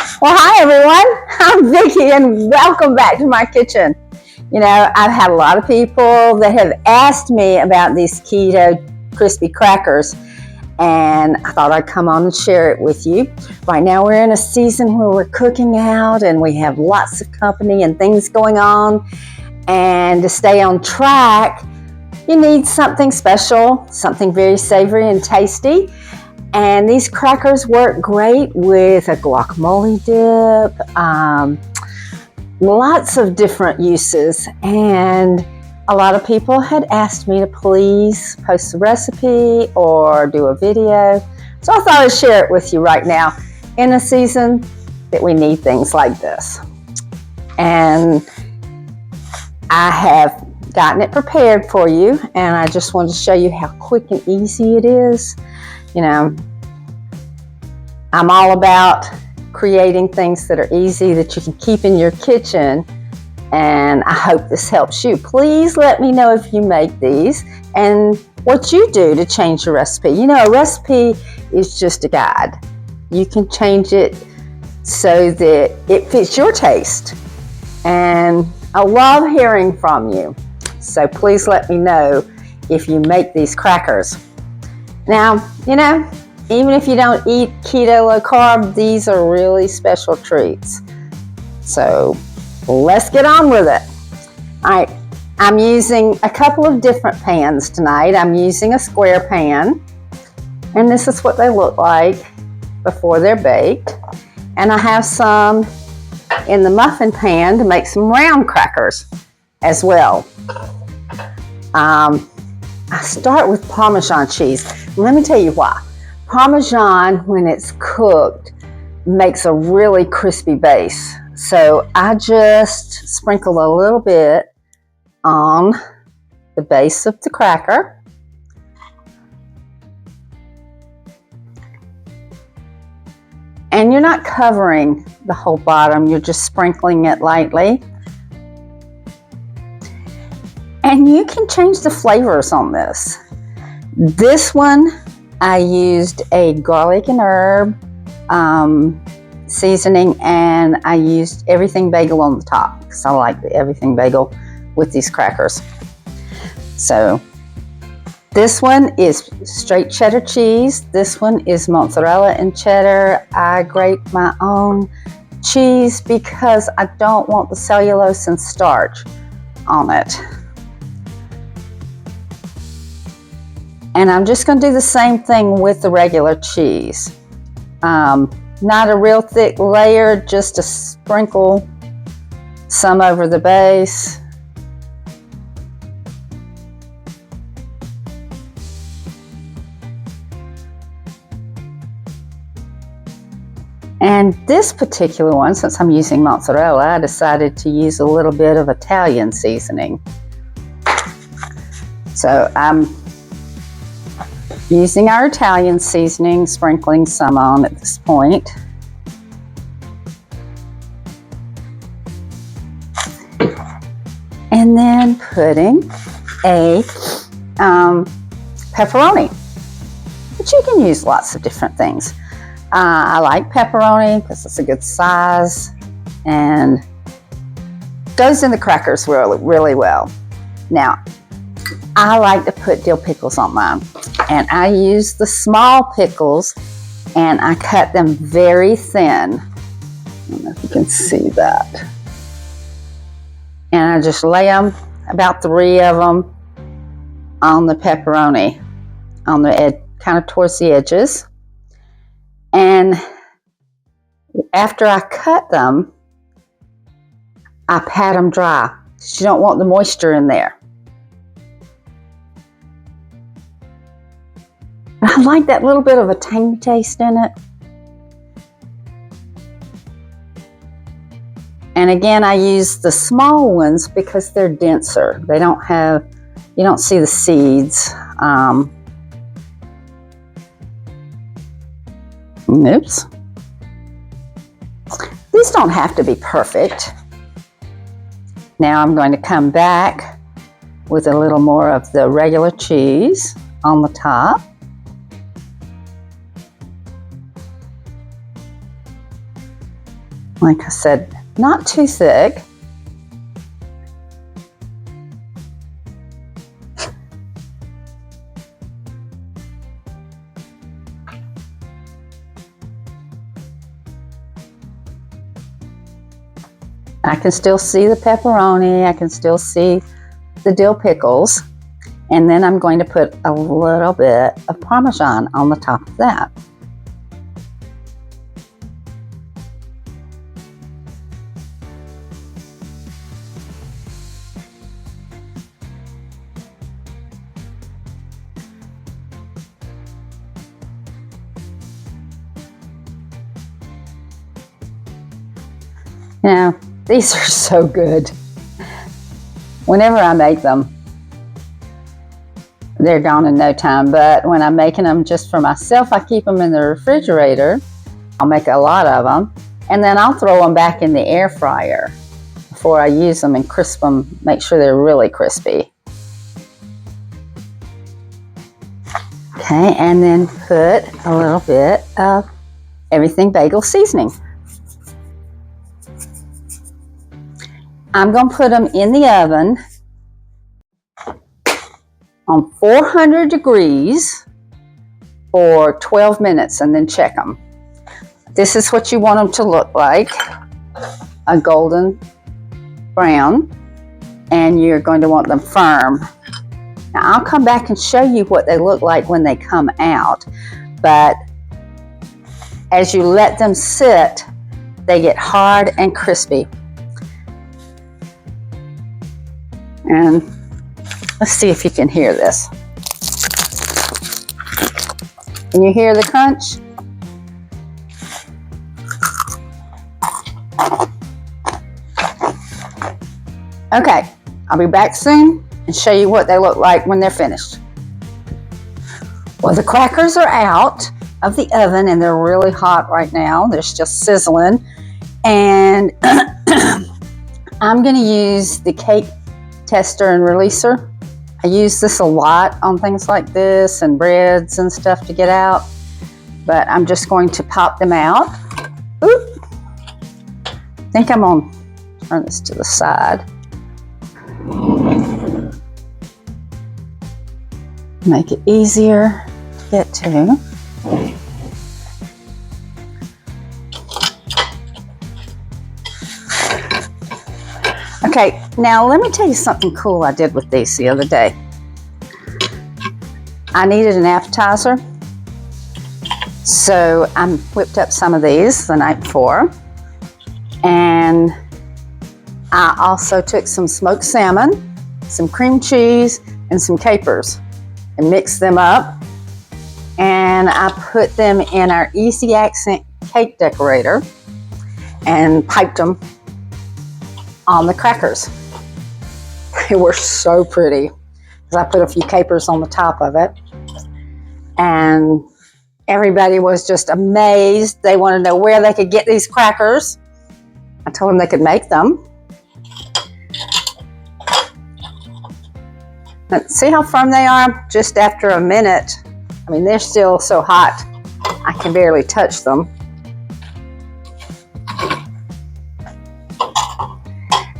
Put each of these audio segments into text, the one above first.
Well, hi everyone. I'm Vicki and welcome back to my kitchen. You know, I've had a lot of people that have asked me about these keto crispy crackers, and I thought I'd come on and share it with you. Right now we're in a season where we're cooking out and we have lots of company and things going on, and to stay on track you need something special, something very savory and tasty. And these crackers work great with a guacamole dip, lots of different uses. And a lot of people had asked me to please post a recipe or do a video. So I thought I'd share it with you right now in a season that we need things like this. And I have gotten it prepared for you, and I just wanted to show you how quick and easy it is. You know, I'm all about creating things that are easy that you can keep in your kitchen, and I hope this helps you. Please let me know if you make these and what you do to change your recipe. You know, a recipe is just a guide. You can change it so that it fits your taste, and I love hearing from you. So please let me know if you make these crackers. Now, you know, even if you don't eat keto low carb, these are really special treats. So let's get on with it. All right, I'm using a couple of different pans tonight. I'm using a square pan, and this is what they look like before they're baked. And I have some in the muffin pan to make some round crackers as well. I start with Parmesan cheese. Let me tell you why. Parmesan, when it's cooked, makes a really crispy base. So I just sprinkle a little bit on the base of the cracker. And you're not covering the whole bottom, you're just sprinkling it lightly. And you can change the flavors on this. This one, I used a garlic and herb seasoning, and I used everything bagel on the top because I like the everything bagel with these crackers. So this one is straight cheddar cheese. This one is mozzarella and cheddar. I grate my own cheese because I don't want the cellulose and starch on it. And I'm just going to do the same thing with the regular cheese. Not a real thick layer, just to sprinkle some over the base. And this particular one, since I'm using mozzarella, I decided to use a little bit of Italian seasoning. So I'm using our Italian seasoning, sprinkling some on at this point. And then putting a pepperoni. But you can use lots of different things. I like pepperoni because it's a good size and goes in the crackers really, really well. Now, I like to put dill pickles on mine, and I use the small pickles, and I cut them very thin. I don't know if you can see that. And I just lay them, about 3 of them, on the pepperoni, on the edge, kind of towards the edges. And after I cut them, I pat them dry because you don't want the moisture in there. I like that little bit of a tangy taste in it. And again, I use the small ones because they're denser. They don't have, you don't see the seeds. Oops. These don't have to be perfect. Now I'm going to come back with a little more of the regular cheese on the top. Like I said, not too thick. I can still see the pepperoni, I can still see the dill pickles, and then I'm going to put a little bit of Parmesan on the top of that. Now, these are so good. Whenever I make them, they're gone in no time. But when I'm making them just for myself, I keep them in the refrigerator. I'll make a lot of them, and then I'll throw them back in the air fryer before I use them and crisp them, make sure they're really crispy. Okay, and then put a little bit of everything bagel seasoning. I'm going to put them in the oven on 400 degrees for 12 minutes and then check them. This is what you want them to look like, a golden brown, and you're going to want them firm. Now I'll come back and show you what they look like when they come out, but as you let them sit, they get hard and crispy. And let's see if you can hear this. Can you hear the crunch? Okay, I'll be back soon and show you what they look like when they're finished. Well, the crackers are out of the oven and they're really hot right now. They're just sizzling. And I'm going to use the cake tester and releaser. I use this a lot on things like this and breads and stuff to get out, but I'm just going to pop them out. Oop. I think I'm going to turn this to the side. Make it easier to get to. Okay, now let me tell you something cool I did with these the other day. I needed an appetizer, so I whipped up some of these the night before, and I also took some smoked salmon, some cream cheese, and some capers, and mixed them up, and I put them in our Easy Accent cake decorator and piped them on the crackers. They were so pretty because I put a few capers on the top of it, and everybody was just amazed. They wanted to know where they could get these crackers. I told them they could make them. But see how firm they are? Just after a minute, I mean, they're still so hot I can barely touch them.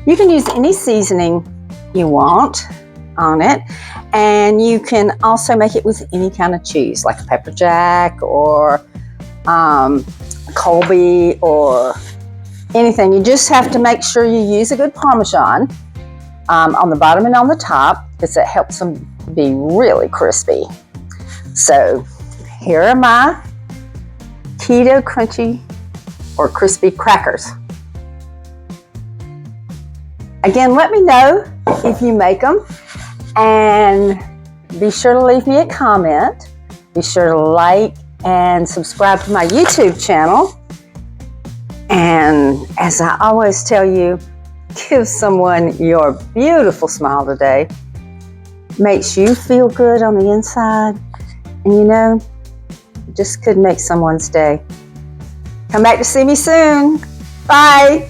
You can use any seasoning you want on it, and you can also make it with any kind of cheese, like a pepper jack or Colby or anything. You just have to make sure you use a good Parmesan on the bottom and on the top, because it helps them be really crispy. So here are my keto crunchy or crispy crackers. Again, let me know if you make them, and be sure to leave me a comment. Be sure to like and subscribe to my YouTube channel. And as I always tell you, give someone your beautiful smile today. Makes you feel good on the inside, and you know, it just could make someone's day. Come back to see me soon. Bye.